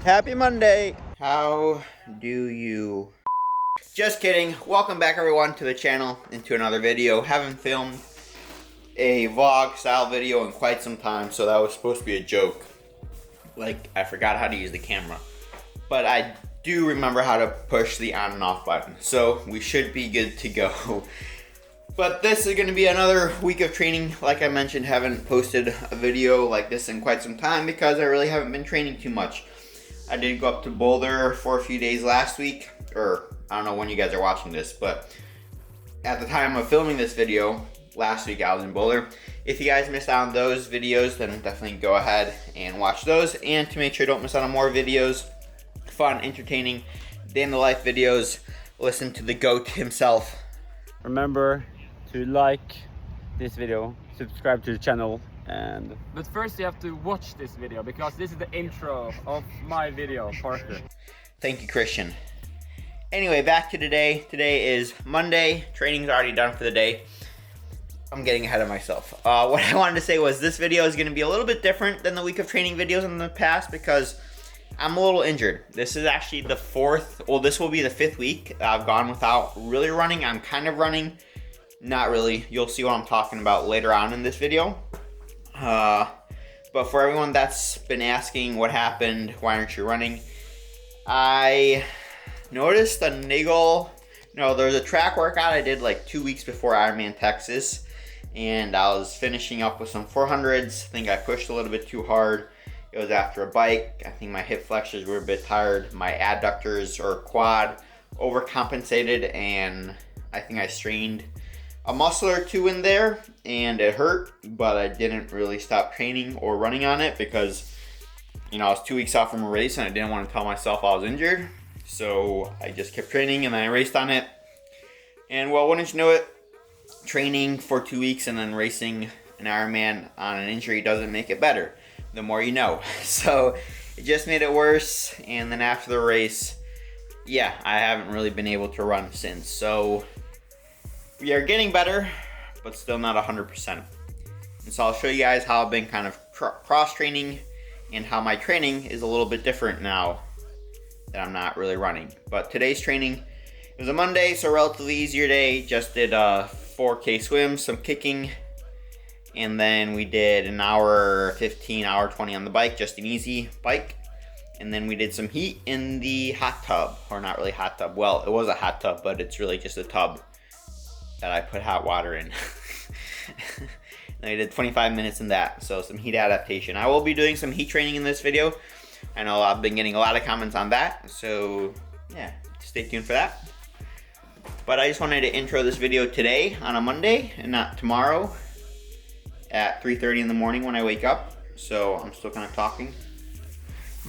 Happy Monday! How do you... Just kidding. Welcome back everyone to the channel and to another video. Haven't filmed a vlog style video in quite some time, so that was supposed to be a joke. Like, I forgot how to use the camera. But I do remember how to push the on and off button, so we should be good to go. But this is going to be another week of training. Like I mentioned, haven't posted a video like this in quite some time because I really haven't been training too much. I did go up to Boulder for a few days last week, or I don't know when you guys are watching this, but at the time of filming this video, last week I was in Boulder. If you guys missed out on those videos, then definitely go ahead and watch those. And to make sure you don't miss out on more videos, fun, entertaining, day in the life videos, listen to the GOAT himself. Remember to like this video, subscribe to the channel, but first you have to watch this video because this is the intro of my video, Parker. Thank you, Christian. Anyway, back to today. Today is Monday. Training's already done for the day. I'm getting ahead of myself. What I wanted to say was this video is going to be a little bit different than the week of training videos in the past because I'm a little injured. This is actually the this will be the 5th week I've gone without really running. I'm kind of running. Not really. You'll see what I'm talking about later on in this video. But for everyone that's been asking what happened, why aren't you running? I noticed a niggle. No, there was a track workout I did like 2 weeks before Ironman Texas. And I was finishing up with some 400s. I think I pushed a little bit too hard. It was after a bike. I think my hip flexors were a bit tired. My adductors or quad overcompensated and I think I strained a muscle or two in there and it hurt, but I didn't really stop training or running on it because, you know, I was 2 weeks off from a race and I didn't want to tell myself I was injured. So I just kept training and then I raced on it. And well, wouldn't you know it, training for 2 weeks and then racing an Ironman on an injury doesn't make it better. The more you know. So it just made it worse. And then after the race, yeah, I haven't really been able to run since. So we are getting better, but still not 100%. And so I'll show you guys how I've been kind of cross-training and how my training is a little bit different now that I'm not really running. But today's training, it was a Monday, so relatively easier day. Just did a 4K swim, some kicking, and then we did an hour 15, hour 20 on the bike, just an easy bike. And then we did some heat in the hot tub, or not really hot tub. Well, it was a hot tub, but it's really just a tub that I put hot water in. And I did 25 minutes in that, so some heat adaptation. I will be doing some heat training in this video. I know I've been getting a lot of comments on that, so yeah, stay tuned for that. But I just wanted to intro this video today on a Monday and not tomorrow at 3:30 in the morning when I wake up. So I'm still kind of talking.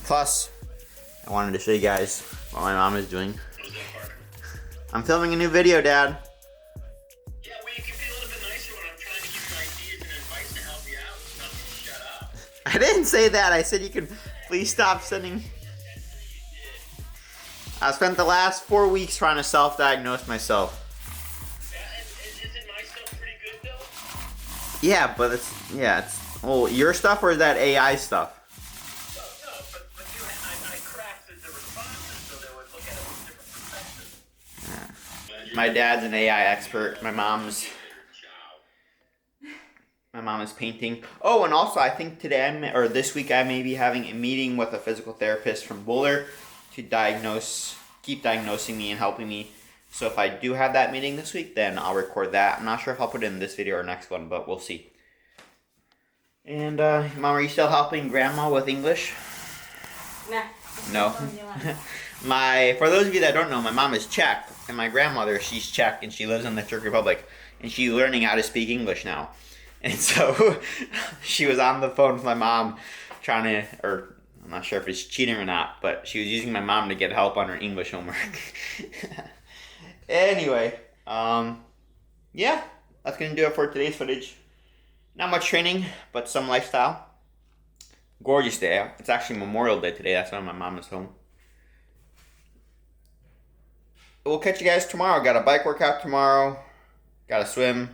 Plus, I wanted to show you guys what my mom is doing. I'm filming a new video, Dad. I didn't say that. I said you could please stop sending. I spent the last 4 weeks trying to self-diagnose myself. Isn't my stuff pretty good though? Yeah, but it's well, your stuff or is that AI stuff? No, but I crafted the responses so they would look at it from different perspectives. Yeah. My dad's an AI expert. My mom is painting. Oh, and also I think today or this week I may be having a meeting with a physical therapist from Boulder to keep diagnosing me and helping me. So if I do have that meeting this week, then I'll record that. I'm not sure if I'll put it in this video or next one, but we'll see. And Mom, are you still helping Grandma with English? Nah. No. For those of you that don't know, my mom is Czech, and my grandmother, she's Czech, and she lives in the Czech Republic, and she's learning how to speak English now. And so she was on the phone with my mom trying to, or I'm not sure if it's cheating or not, but she was using my mom to get help on her English homework. Anyway, yeah, that's going to do it for today's footage. Not much training, but some lifestyle. Gorgeous day. It's actually Memorial Day today. That's why my mom is home. We'll catch you guys tomorrow. Got a bike workout tomorrow. Got to swim.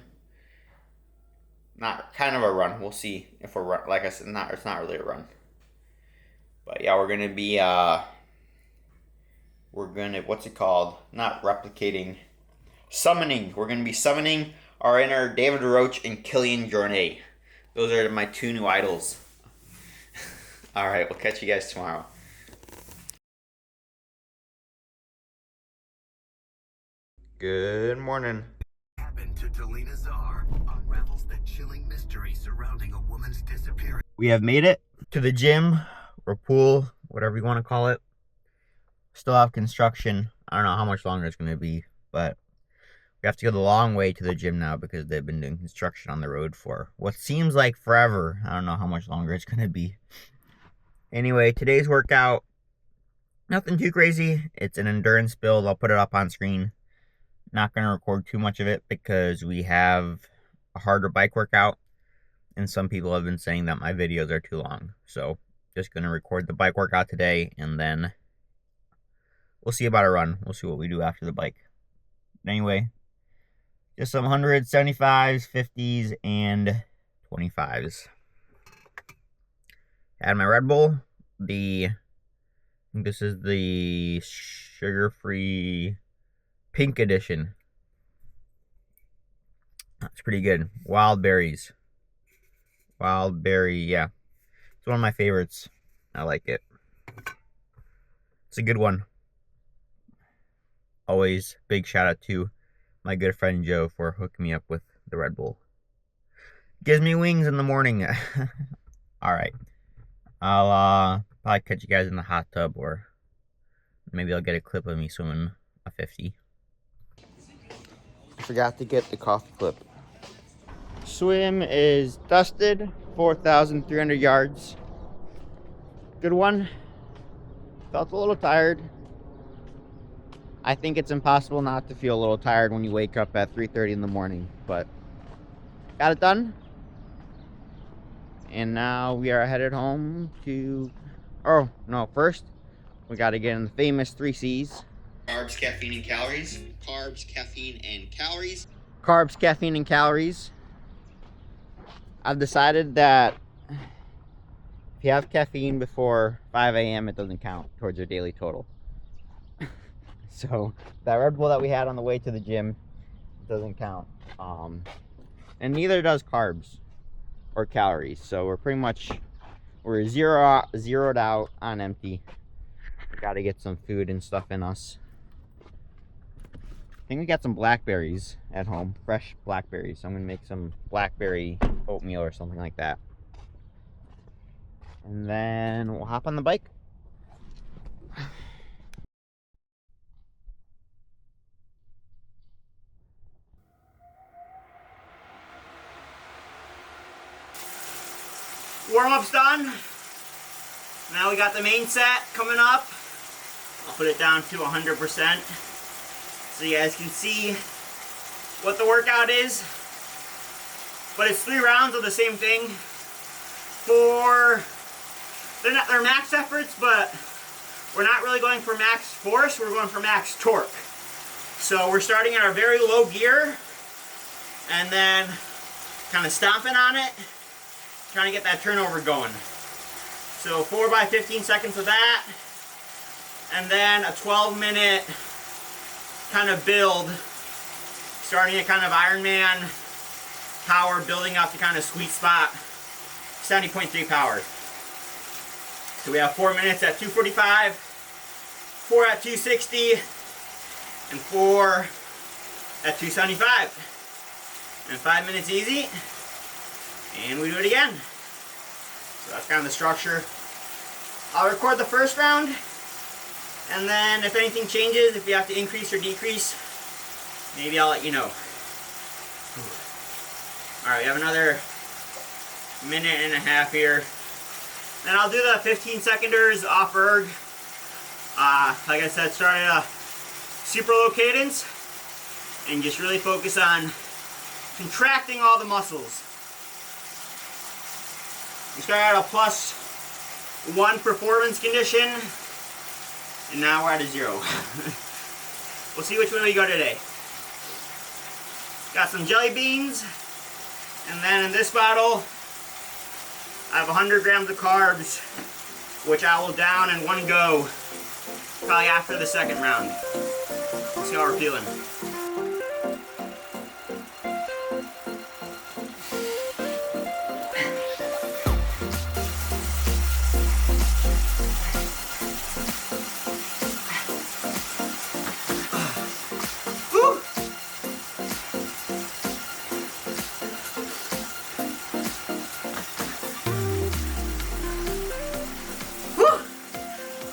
Not kind of a run. We'll see if we're run. Like I said, it's not really a run. But yeah, we're gonna be what's it called? Not replicating, summoning. We're gonna be summoning our inner David Roach and Killian Jornet. Those are my two new idols. All right, we'll catch you guys tomorrow. Good morning. Happened to Delina Czar unravels the chilling mystery surrounding a woman's disappearance. We have made it to the gym or pool, whatever you want to call it. Still have construction. I don't know how much longer it's going to be, but we have to go the long way to the gym now because they've been doing construction on the road for what seems like forever. I don't know how much longer it's going to be. Anyway, today's workout, nothing too crazy. It's an endurance build. I'll put it up on screen. Not going to record too much of it because we have a harder bike workout. And some people have been saying that my videos are too long. So just going to record the bike workout today, and then we'll see about a run. We'll see what we do after the bike. But anyway, just some 175s, 50s, and 25s. Had my Red Bull. I think this is the sugar-free pink edition. That's pretty good. Wild berries. Wild berry, yeah. It's one of my favorites. I like it. It's a good one. Always big shout out to my good friend Joe for hooking me up with the Red Bull. Gives me wings in the morning. Alright. I'll probably catch you guys in the hot tub, or maybe I'll get a clip of me swimming a 50. Forgot to get the coffee clip. Swim is dusted, 4,300 yards. Good one. Felt a little tired. I think it's impossible not to feel a little tired when you wake up at 3:30 in the morning, but got it done. And now we are headed home to, oh no, first we got to get in the famous 3 C's. Carbs, caffeine, and calories. Carbs, caffeine, and calories. Carbs, caffeine, and calories. I've decided that if you have caffeine before 5 a.m., it doesn't count towards your daily total. So that Red Bull that we had on the way to the gym doesn't count. And neither does carbs or calories. So we're zeroed out on empty. Got to get some food and stuff in us. I think we got some blackberries at home, fresh blackberries. So I'm gonna make some blackberry oatmeal or something like that. And then we'll hop on the bike. Warm-up's done. Now we got the main set coming up. I'll put it down to 100% so you guys can see what the workout is. But it's 3 rounds of the same thing. They're max efforts, but we're not really going for max force, we're going for max torque. So we're starting at our very low gear and then kind of stomping on it, trying to get that turnover going. So 4 by 15 seconds of that, and then a 12-minute kind of build, starting at kind of Ironman power, building up to kind of sweet spot, 70.3 power. So we have 4 minutes at 245, 4 at 260, and 4 at 275. And 5 minutes easy, and we do it again. So that's kind of the structure. I'll record the first round, and then if anything changes, if you have to increase or decrease, maybe I'll let you know. Alright, we have another minute and a half here. Then I'll do the 15 seconders off erg. Like I said, start at a super low cadence and just really focus on contracting all the muscles. We started at a +1 performance condition, and now we're at a 0. We'll see which way we go today. Got some jelly beans, and then in this bottle I have 100 grams of carbs which I will down in one go, probably after the second round. Let's see how we're feeling.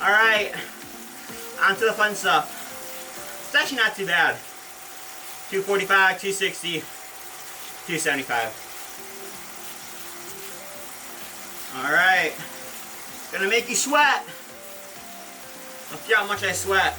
All right, on to the fun stuff. It's actually not too bad. 245, 260, 275. All right, gonna make you sweat. Let's see how much I sweat.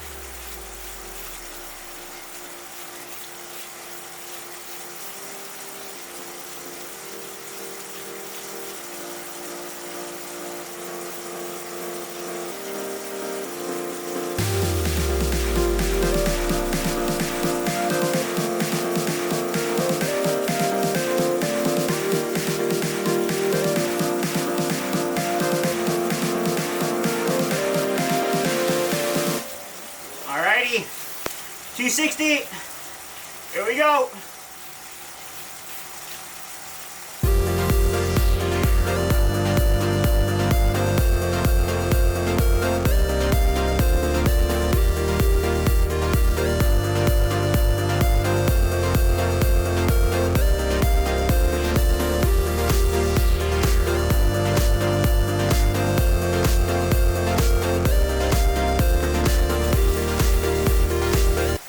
Alrighty, 260, here we go.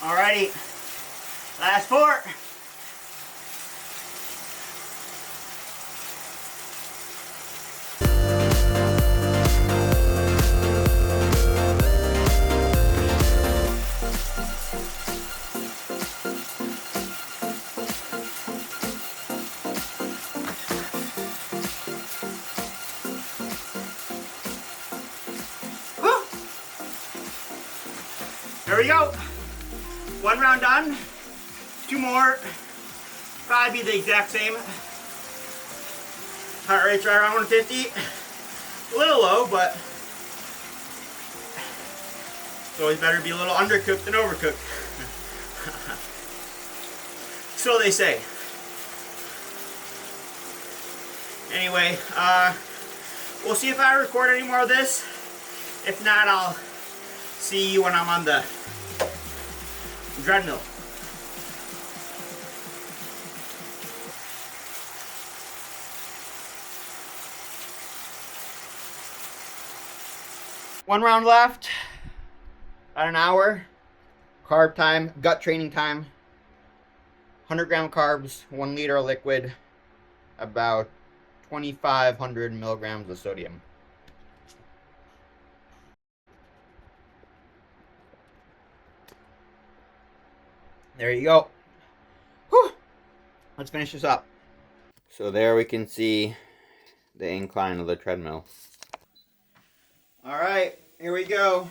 Alrighty, last 4. Woo! There we go. 1 round done, 2 more, probably be the exact same. Heart rate's right around 150, a little low, but it's always better to be a little undercooked than overcooked. So they say. Anyway, we'll see if I record any more of this. If not, I'll see you when I'm on the treadmill. One round left. About an hour. Carb time, gut training time. 100 gram carbs, 1 liter of liquid, about 2,500 milligrams of sodium. There you go. Whew. Let's finish this up. So there we can see the incline of the treadmill. All right, here we go.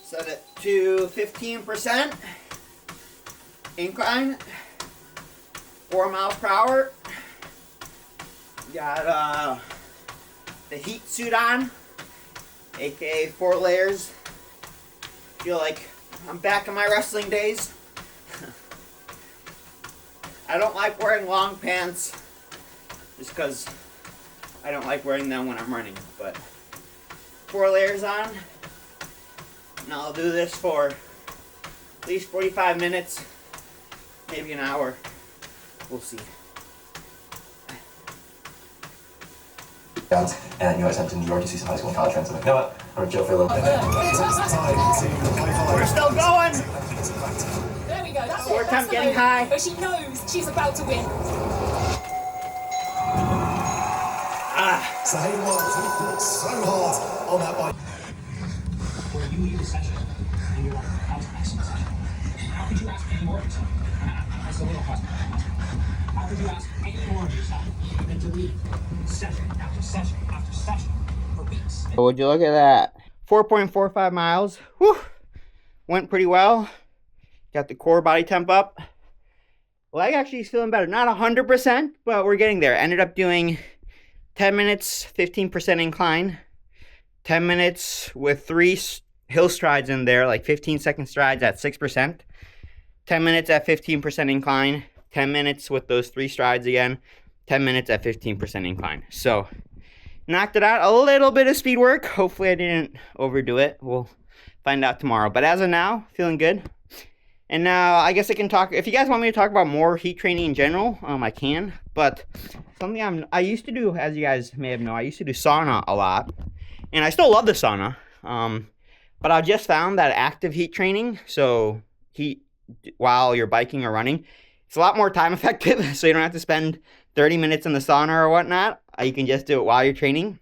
Set it to 15% incline, 4 miles per hour. Got the heat suit on, aka 4 layers. Feel like I'm back in my wrestling days. I don't like wearing long pants just because I don't like wearing them when I'm running, but 4 layers on, and I'll do this for at least 45 minutes, maybe an hour. We'll see. And you know, I sent to New York to see some high school and college friends. I'm like, you know what? I'm gonna chill for a little bit. We're still going. There we go. That's Fourth it. time That's getting the high. moment where she knows she's about to win. So Hayden worked so hard on that bike. Where you leave a session and you're like, that was an excellent session. How could you ask any more of yourself? That's a little question. How could you ask any more of yourself than to leave session after session after session for weeks? Would you look at that? 4.45 miles. Whew. Went pretty well. Got the core body temp up. Leg actually is feeling better. Not 100%, but we're getting there. Ended up doing 10 minutes, 15% incline, 10 minutes with 3 hill strides in there, like 15-second strides at 6%, 10 minutes at 15% incline, 10 minutes with those 3 strides again, 10 minutes at 15% incline. So knocked it out. A little bit of speed work. Hopefully I didn't overdo it. We'll find out tomorrow. But as of now, feeling good. And now I guess I can talk, if you guys want me to talk about more heat training in general, I can. But something I used to do, as you guys may have known, I used to do sauna a lot. And I still love the sauna. But I just found that active heat training, so heat while you're biking or running, it's a lot more time effective. So you don't have to spend 30 minutes in the sauna or whatnot. You can just do it while you're training.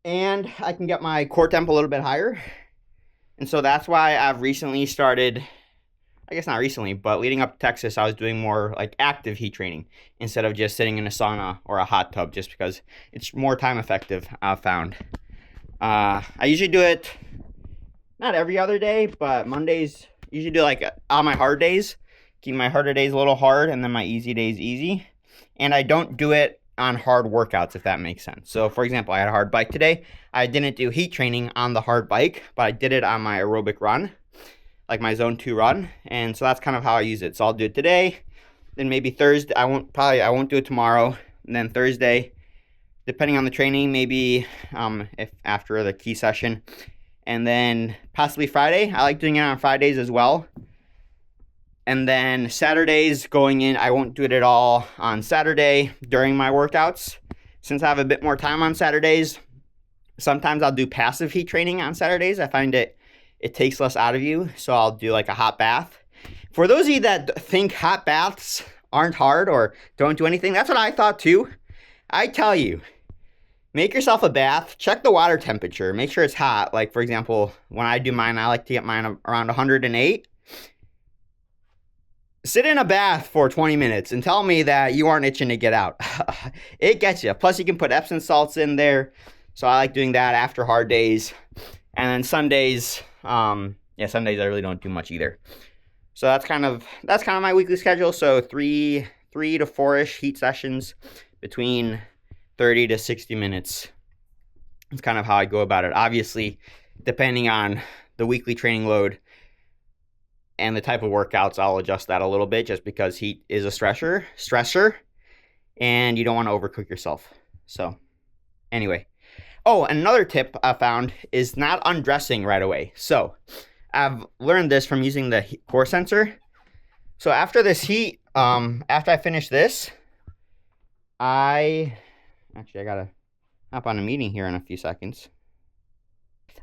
And I can get my core temp a little bit higher. And so that's why I've recently started, I guess not recently, but leading up to Texas, I was doing more like active heat training instead of just sitting in a sauna or a hot tub, just because it's more time effective, I've found. I usually do it not every other day, but Mondays, usually do like on my hard days. Keep my harder days a little hard and then my easy days easy. And I don't do it on hard workouts, if that makes sense. So for example, I had a hard bike today. I didn't do heat training on the hard bike, but I did it on my aerobic run, like my zone 2 run. And so that's kind of how I use it. So I'll do it today, then maybe Thursday. I won't do it tomorrow. And then Thursday, depending on the training, maybe if after the key session. And then possibly Friday. I like doing it on Fridays as well. And then Saturdays going in, I won't do it at all on Saturday during my workouts. Since I have a bit more time on Saturdays, sometimes I'll do passive heat training on Saturdays. I find it takes less out of you, so I'll do like a hot bath. For those of you that think hot baths aren't hard or don't do anything, that's what I thought too. I tell you, make yourself a bath, check the water temperature, make sure it's hot. Like for example, when I do mine, I like to get mine around 108. Sit in a bath for 20 minutes and tell me that you aren't itching to get out. It gets you. Plus, you can put Epsom salts in there. So I like doing that after hard days. And then Sundays, Sundays I really don't do much either. So that's kind of my weekly schedule. So 3 to 4-ish heat sessions between 30 to 60 minutes. It's kind of how I go about it. Obviously, depending on the weekly training load and the type of workouts, I'll adjust that a little bit just because heat is a stressor, and you don't want to overcook yourself. So anyway. Oh, another tip I found is not undressing right away. So I've learned this from using the core sensor. So after this heat, after I finish this, I gotta hop on a meeting here in a few seconds.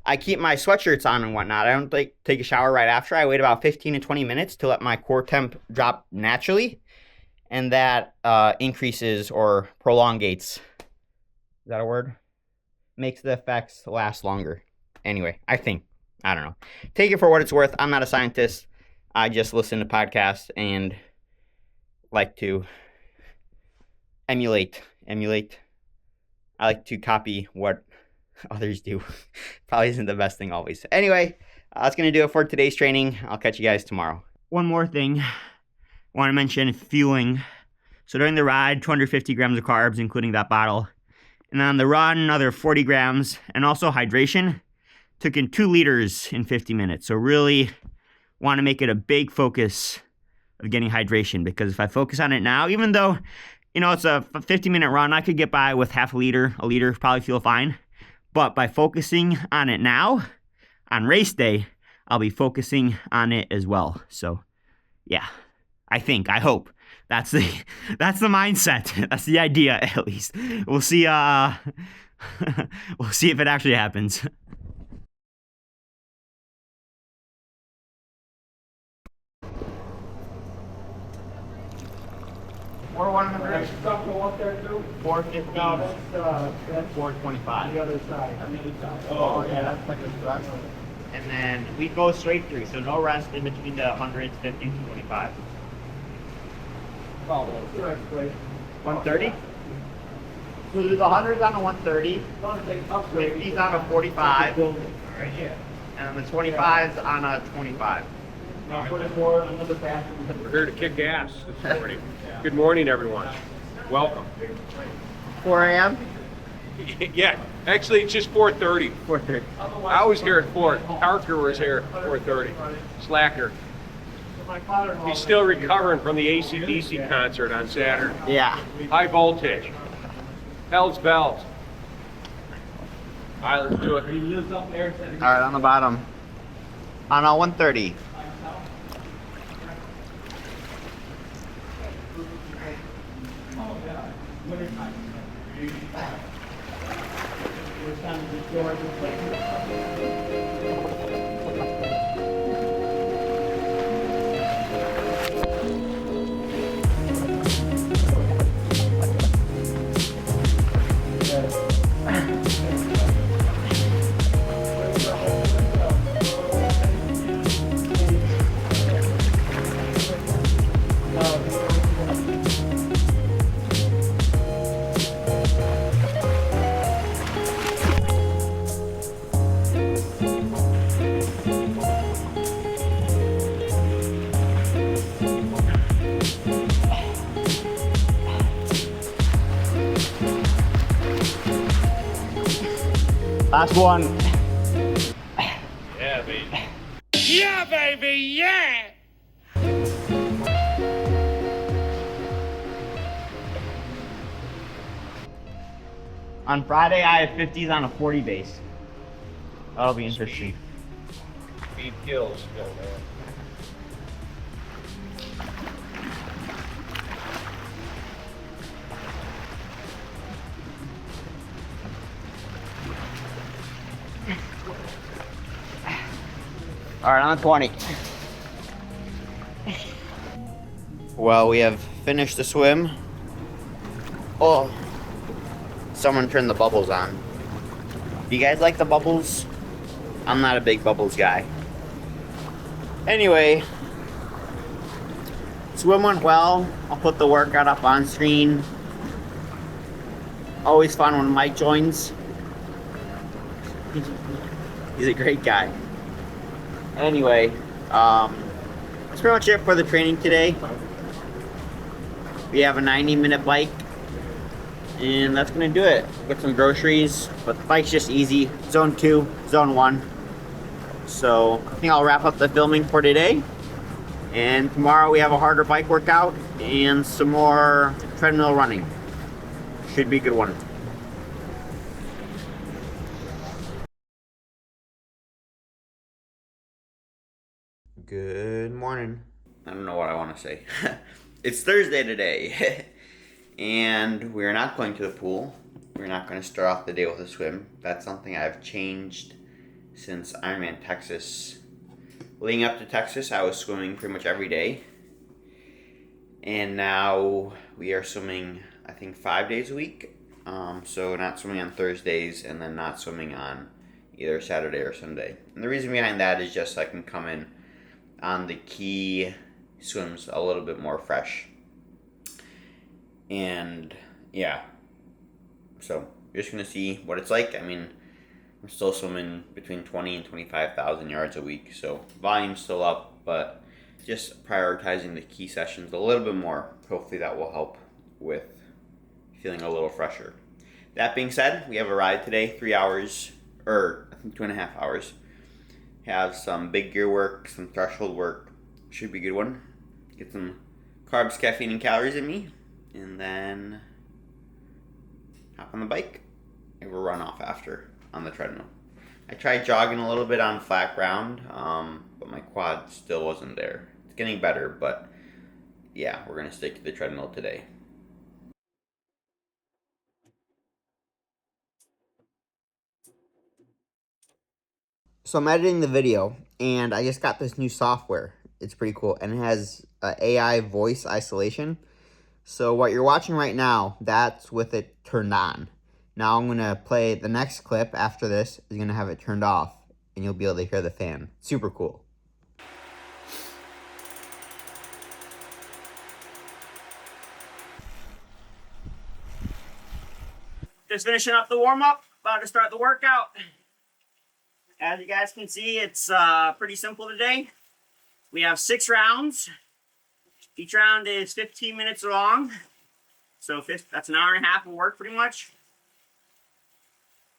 I keep my sweatshirts on and whatnot. I don't take a shower right after. I wait about 15 to 20 minutes to let my core temp drop naturally. And that increases or prolongates. Is that a word? Makes the effects last longer. Anyway, I think. I don't know. Take it for what it's worth. I'm not a scientist. I just listen to podcasts and like to emulate. I like to copy what others do. Probably isn't the best thing always. Anyway, that's going to do it for today's training. I'll catch you guys tomorrow. One more thing. I want to mention fueling. So during the ride, 250 grams of carbs, including that bottle. And on the run, another 40 grams. And also hydration. Took in 2 liters in 50 minutes. So really want to make it a big focus of getting hydration. Because if I focus on it now, even though, it's a 50-minute run, I could get by with half a liter, probably feel fine. But by focusing on it now, on race day, I'll be focusing on it as well. So, yeah, I hope. That's the mindset. That's the idea, at least. We'll see. We'll see if it actually happens. Or 100. 450. No, that's 425. The other side. Oh, yeah, that's like a stretch. And then we go straight through, so no rest in between the 100s, 50, and 25. 130? So there's 100s on a 130, 50s on a 45, and then the 25s on a 25. We're here to kick ass this morning. Good morning, everyone. Welcome. 4 a.m.? Yeah, actually it's just 4:30. 4:30. I was here at 4. Parker was here at 4:30. Slacker. He's still recovering from the AC/DC concert on Saturday. Yeah. High voltage. Hell's bells. All right, let's do it. He lives up there. All right, on the bottom. On 130. Last one. Yeah, baby. Yeah, baby, yeah! On Friday, I have 50s on a 40 base. That'll be interesting. Speed kills. Go, man. All right, on the 20. Well, we have finished the swim. Oh, someone turned the bubbles on. Do you guys like the bubbles? I'm not a big bubbles guy. Anyway, swim went well. I'll put the workout up on screen. Always fun when Mike joins. He's a great guy. Anyway, that's pretty much it for the training today. We have a 90-minute bike, and that's gonna do it. Get some groceries, but the bike's just easy. Zone 2, zone 1. So I think I'll wrap up the filming for today. And tomorrow we have a harder bike workout and some more treadmill running. Should be a good one. Good morning. I don't know what I want to say. It's Thursday today, and we're not going to the pool. We're not going to start off the day with a swim. That's something I've changed since Ironman Texas. Leading up to Texas, I was swimming pretty much every day, and now we are swimming, I think, 5 days a week. So not swimming on Thursdays, and then not swimming on either Saturday or Sunday. And the reason behind that is just so I can come in on the key swims a little bit more fresh. And yeah, so you're just gonna see what it's like. I mean, I'm still swimming between 20 and 25,000 yards a week, so volume's still up, but just prioritizing the key sessions a little bit more. Hopefully that will help with feeling a little fresher. That being said, we have a ride today, 3 hours, or I think 2.5 hours. Have some big gear work, some threshold work. Should be a good one. Get some carbs, caffeine, and calories in me. And then hop on the bike and we'll run off after on the treadmill. I tried jogging a little bit on flat ground, but my quad still wasn't there. It's getting better, but yeah, we're going to stick to the treadmill today. So I'm editing the video, and I just got this new software. It's pretty cool, and it has AI voice isolation. So what you're watching right now, that's with it turned on. Now I'm going to play the next clip after this. Is going to have it turned off, and you'll be able to hear the fan. Super cool. Just finishing up the warm-up, about to start the workout. As you guys can see, it's pretty simple today. We have 6 rounds. Each round is 15 minutes long. So that's an hour and a half of work pretty much.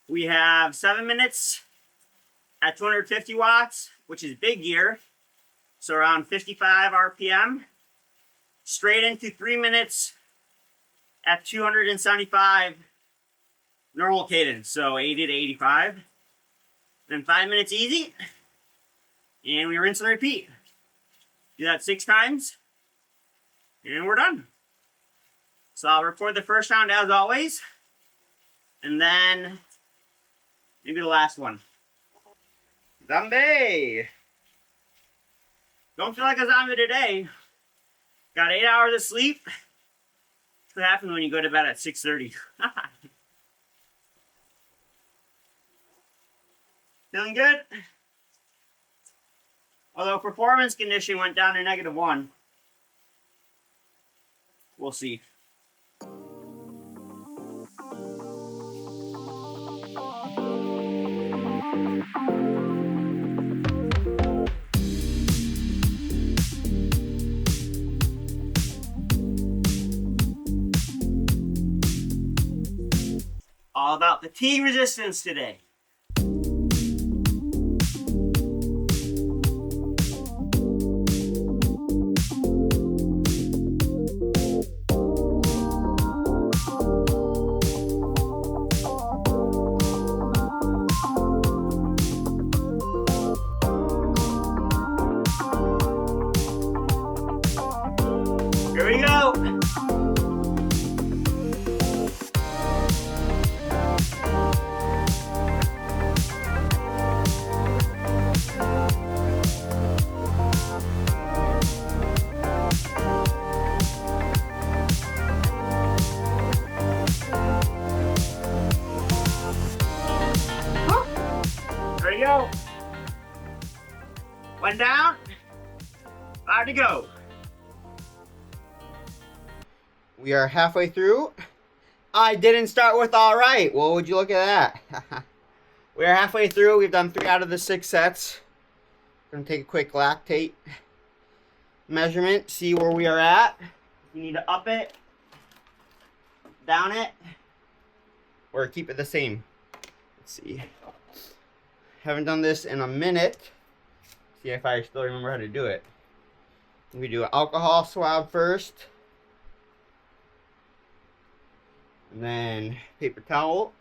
We have 7 minutes at 250 watts, which is big gear. So around 55 RPM. Straight into 3 minutes at 275 normal cadence. So 80 to 85. Then 5 minutes easy. And we rinse and repeat. Do that 6 times. And we're done. So I'll record the first round as always. And then maybe the last one. Zombie! Don't feel like a zombie today. Got 8 hours of sleep. That's what happens when you go to bed at 6:30. Feeling good? Although performance condition went down to -1. We'll see. All about the T resistance today. Here we go. There you go. One down. 5 to go. We are halfway through. I didn't start with all right. Well, would you look at that? We are halfway through. We've done 3 out of the 6 sets. Gonna take a quick lactate measurement, see where we are at. You need to up it, down it, or keep it the same. Let's see. Haven't done this in a minute. See if I still remember how to do it. We do an alcohol swab first. And then paper towel.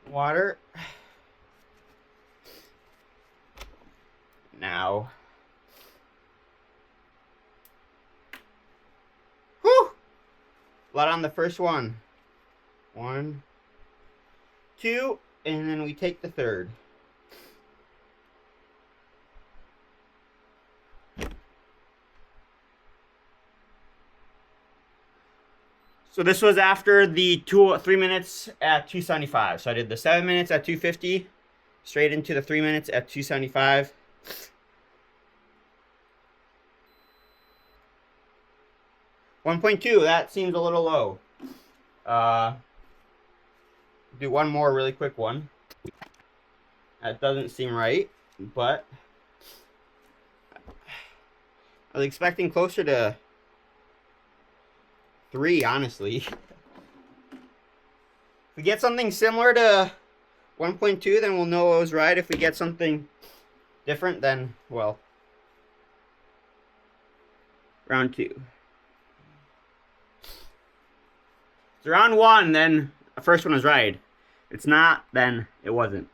Water. Now. Whew! Blood on the first one. 1, 2, and then we take the third. So this was after the 3 minutes at 275. So I did the 7 minutes at 250, straight into the 3 minutes at 275. .2, that seems a little low. Do one more really quick one. That doesn't seem right, but I was expecting closer to 3, honestly. If we get something similar to 1.2, then we'll know it was right. If we get something different, then, well, round 2. If it's round 1, then the first one was right. If it's not, then it wasn't.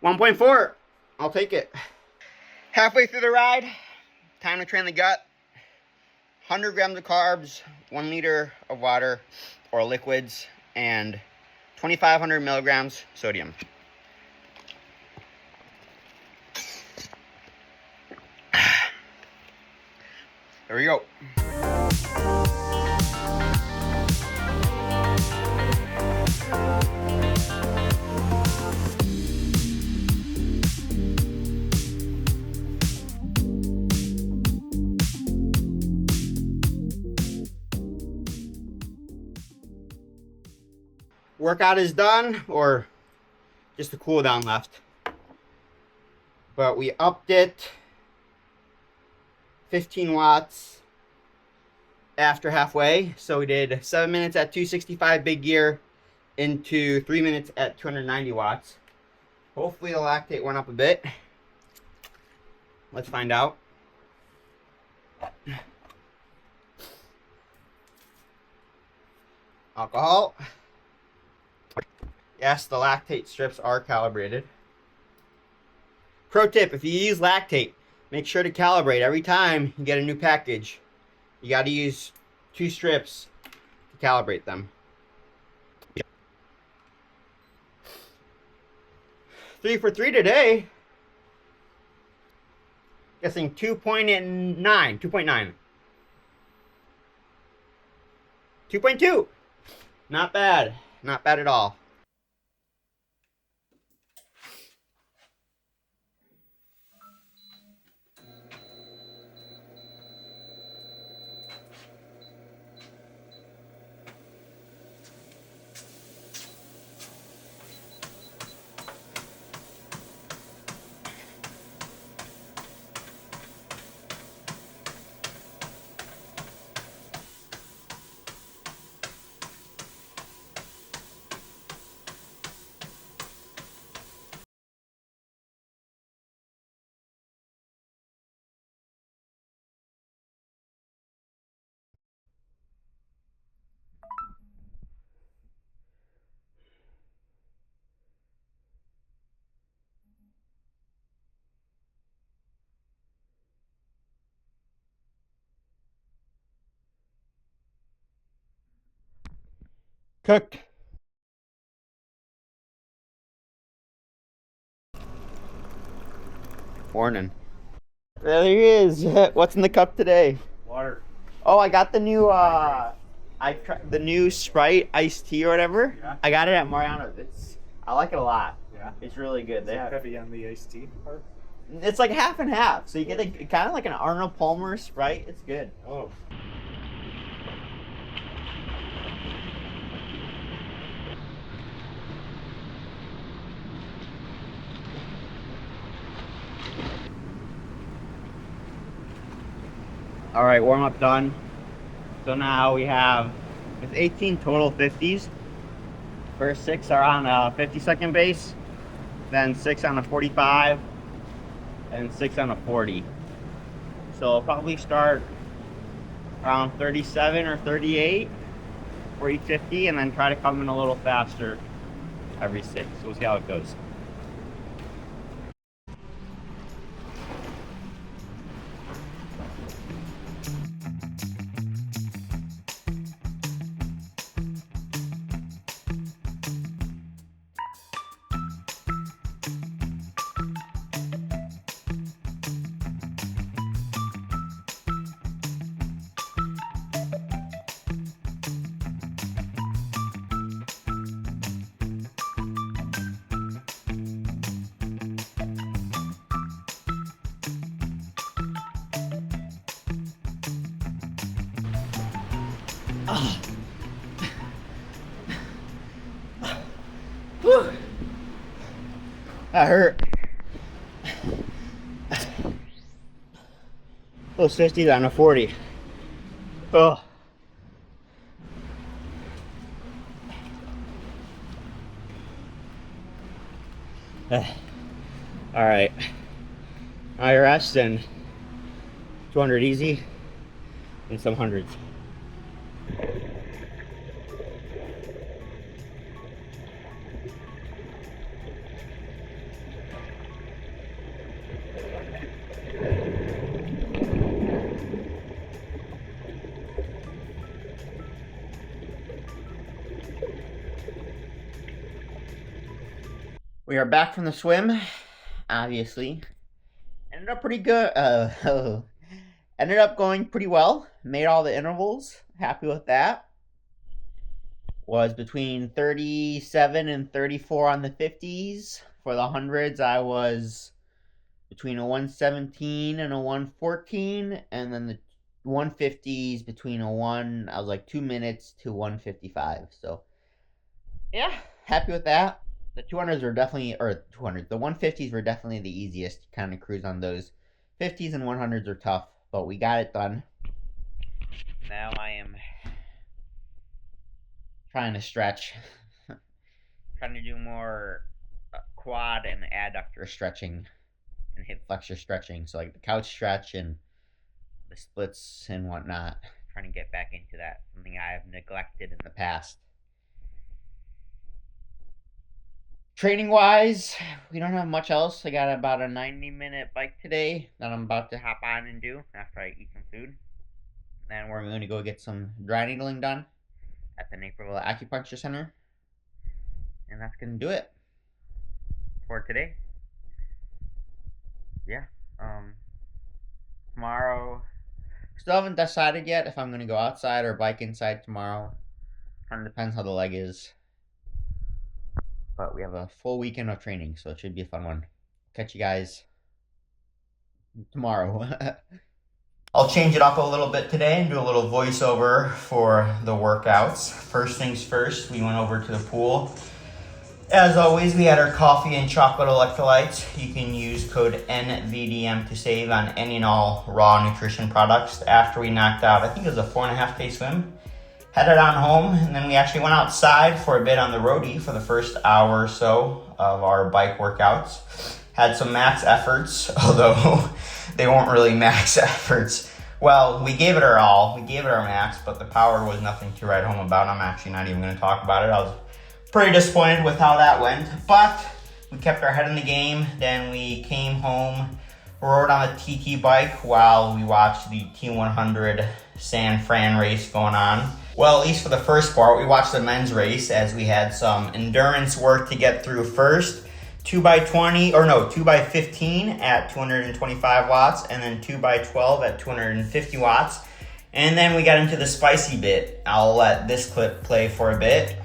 .4, I'll take it. Halfway through the ride, time to train the gut. 100 grams of carbs, 1 liter of water or liquids, and 2,500 milligrams sodium. There we go. workout is done, or just a cool down left. But we upped it 15 watts after halfway. So we did 7 minutes at 265 big gear into 3 minutes at 290 watts. Hopefully the lactate went up a bit. Let's find out. Alcohol. Yes, the lactate strips are calibrated. Pro tip, if you use lactate, make sure to calibrate every time you get a new package. You got to use 2 strips to calibrate them. 3 for 3 today. Guessing 2.9. 2.9. 2.2. Not bad. Not bad at all. Cooked. Morning. There he is. What's in the cup today? Water. Oh, I got the new the new Sprite iced tea or whatever. Yeah. I got it at Mariano's. I like it a lot. Yeah. It's really good. They have, Heavy on the iced tea part. it's like half and half. So you get kind of like an Arnold Palmer Sprite. It's good. Oh. All right, warm up done. So now we have, it's 18 total 50s. First 6 are on a 50-second base, then 6 on a 45, and 6 on a 40. So I'll probably start around 37 or 38 for each 50, and then try to come in a little faster every 6. So we'll see how it goes. That hurt. Those 50s on a 40. Oh. All right. I rest and 200 easy and some hundreds. We are back from the swim, obviously. Ended up pretty good. Ended up going pretty well. Made all the intervals. Happy with that. Was between 37 and 34 on the 50s. For the hundreds, I was between a 117 and a 114. And then the 150s between I was like 2 minutes to 155. So yeah, happy with that. The 200s were definitely, or 200s, the 150s were definitely the easiest kind of cruise on those. 50s and 100s are tough, but we got it done. Now I am trying to stretch, trying to do more quad and adductor stretching and hip flexor stretching. So like the couch stretch and the splits and whatnot. Trying to get back into that, something I have neglected in the past. Training wise, we don't have much else. I got about a 90-minute bike today that I'm about to hop on and do after I eat some food. Then we're going to go get some dry needling done at the Naperville Acupuncture Center. And that's going to do it for today. Yeah. Tomorrow, still haven't decided yet if I'm going to go outside or bike inside tomorrow. Kind of depends how the leg is. But we have a full weekend of training, so it should be a fun one. Catch you guys tomorrow. I'll change it up a little bit today and do a little voiceover for the workouts. First things first, we went over to the pool. As always, we had our coffee and chocolate electrolytes. You can use code NVDM to save on any and all raw nutrition products. After we knocked out, I think it was a 4.5K swim, headed on home, and then we actually went outside for a bit on the roadie for the first hour or so of our bike workouts. Had some max efforts, although they weren't really max efforts. Well, we gave it our all. We gave it our max, but the power was nothing to write home about. I'm actually not even going to talk about it. I was pretty disappointed with how that went, but we kept our head in the game. Then we came home, rode on a TT bike while we watched the T100 San Fran race going on. Well, at least for the first part, we watched the men's race as we had some endurance work to get through first. 2x15 at 225 watts, and then 2x12 at 250 watts. And then we got into the spicy bit. I'll let this clip play for a bit.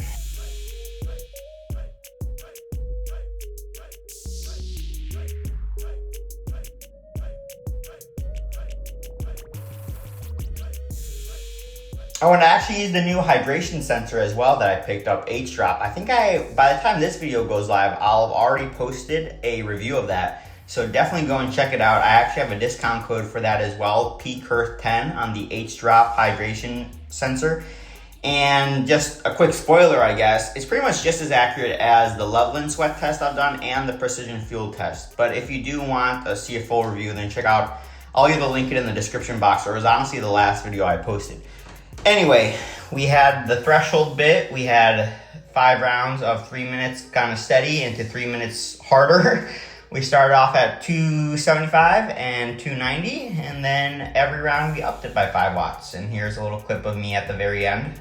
I want to actually use the new hydration sensor as well that I picked up, H-Drop. I think by the time this video goes live, I'll have already posted a review of that. So definitely go and check it out. I actually have a discount code for that as well, PCURT10 on the H-Drop hydration sensor. And just a quick spoiler, I guess, it's pretty much just as accurate as the Loveland sweat test I've done and the Precision Fuel test. But if you do want to see a full review, then check out, I'll either link it in the description box, or it was honestly the last video I posted. Anyway, we had the threshold bit. We had 5 rounds of 3 minutes kind of steady into 3 minutes harder. We started off at 275 and 290, and then every round we upped it by 5 watts. And here's a little clip of me at the very end.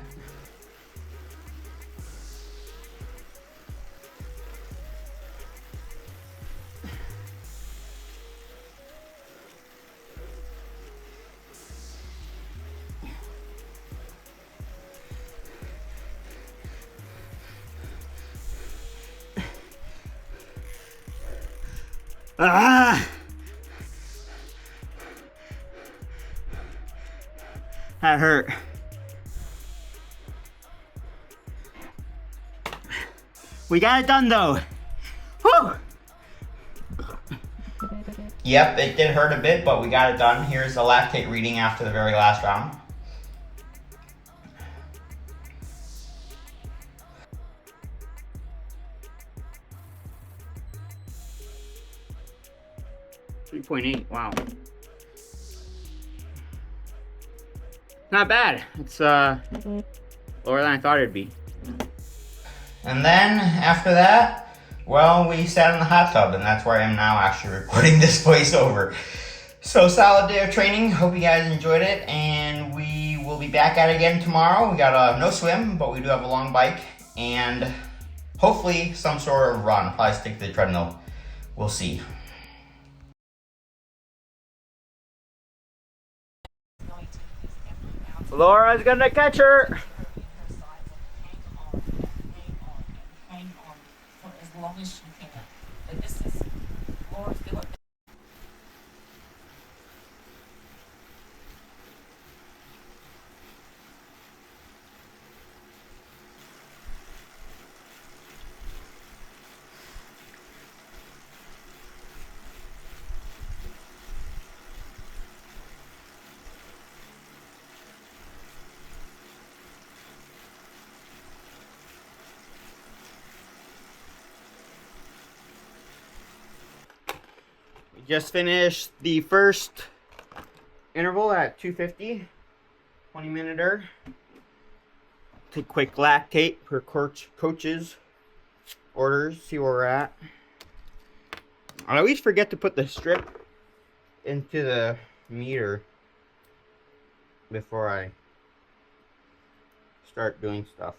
Ah! That hurt. We got it done though. Whew! Yep, it did hurt a bit, but we got it done. Here's the lactate reading after the very last round. .8, wow. Not bad. It's lower than I thought it'd be. And then after that, well, we sat in the hot tub, and that's where I am now actually recording this voiceover. So solid day of training. Hope you guys enjoyed it, and we will be back at it again tomorrow. We got no swim, but we do have a long bike, and hopefully some sort of run. Probably stick to the treadmill. We'll see. Laura's gonna catch her. Hang on for as long as you can. But this is Laura's doing. Just finished the first interval at 250, 20-minuter. Take a quick lactate per coach's orders, see where we're at. I always forget to put the strip into the meter before I start doing stuff.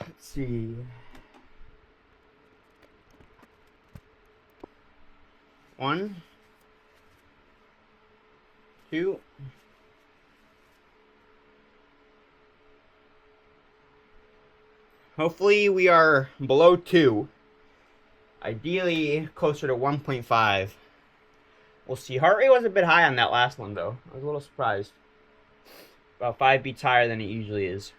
Let's see. 1, 2. Hopefully we are below 2. Ideally closer to 1.5. We'll see. Heart rate was a bit high on that last one though. I was a little surprised. About 5 beats higher than it usually is.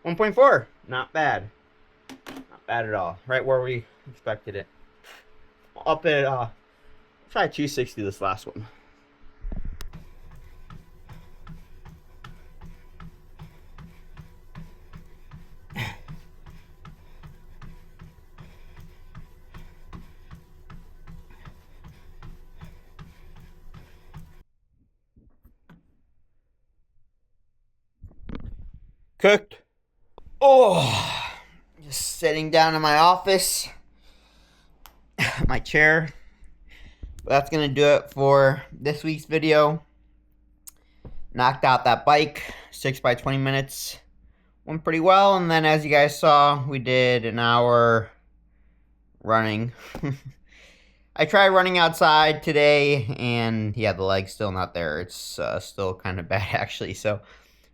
1.4. Not bad. Not bad at all. Right where we expected it. Up at try 260 this last one. Cooked. Oh, just sitting down in my office, my chair. But that's gonna do it for this week's video. Knocked out that bike, 6 by 20 minutes. Went pretty well, and then as you guys saw, we did an hour running. I tried running outside today, and yeah, the leg's still not there. It's still kind of bad actually, so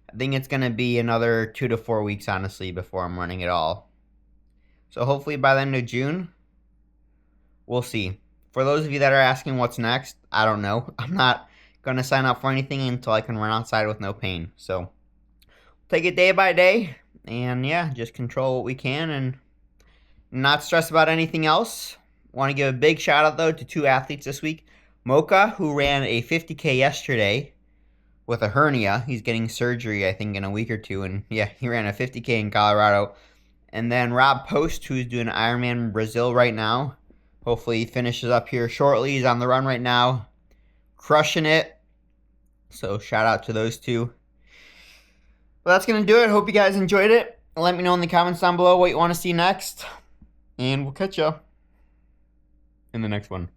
I think it's going to be another 2 to 4 weeks, honestly, before I'm running at all. So hopefully by the end of June, we'll see. For those of you that are asking what's next, I don't know. I'm not going to sign up for anything until I can run outside with no pain. So take it day by day, and yeah, just control what we can and not stress about anything else. Want to give a big shout out, though, to 2 athletes this week. Mocha, who ran a 50K yesterday with a hernia. He's getting surgery, I think, in a week or 2. And yeah, he ran a 50K in Colorado. And then Rob Post, who's doing Ironman Brazil right now. Hopefully he finishes up here shortly. He's on the run right now. Crushing it. So shout out to those 2. Well, that's going to do it. Hope you guys enjoyed it. Let me know in the comments down below what you want to see next. And we'll catch you in the next one.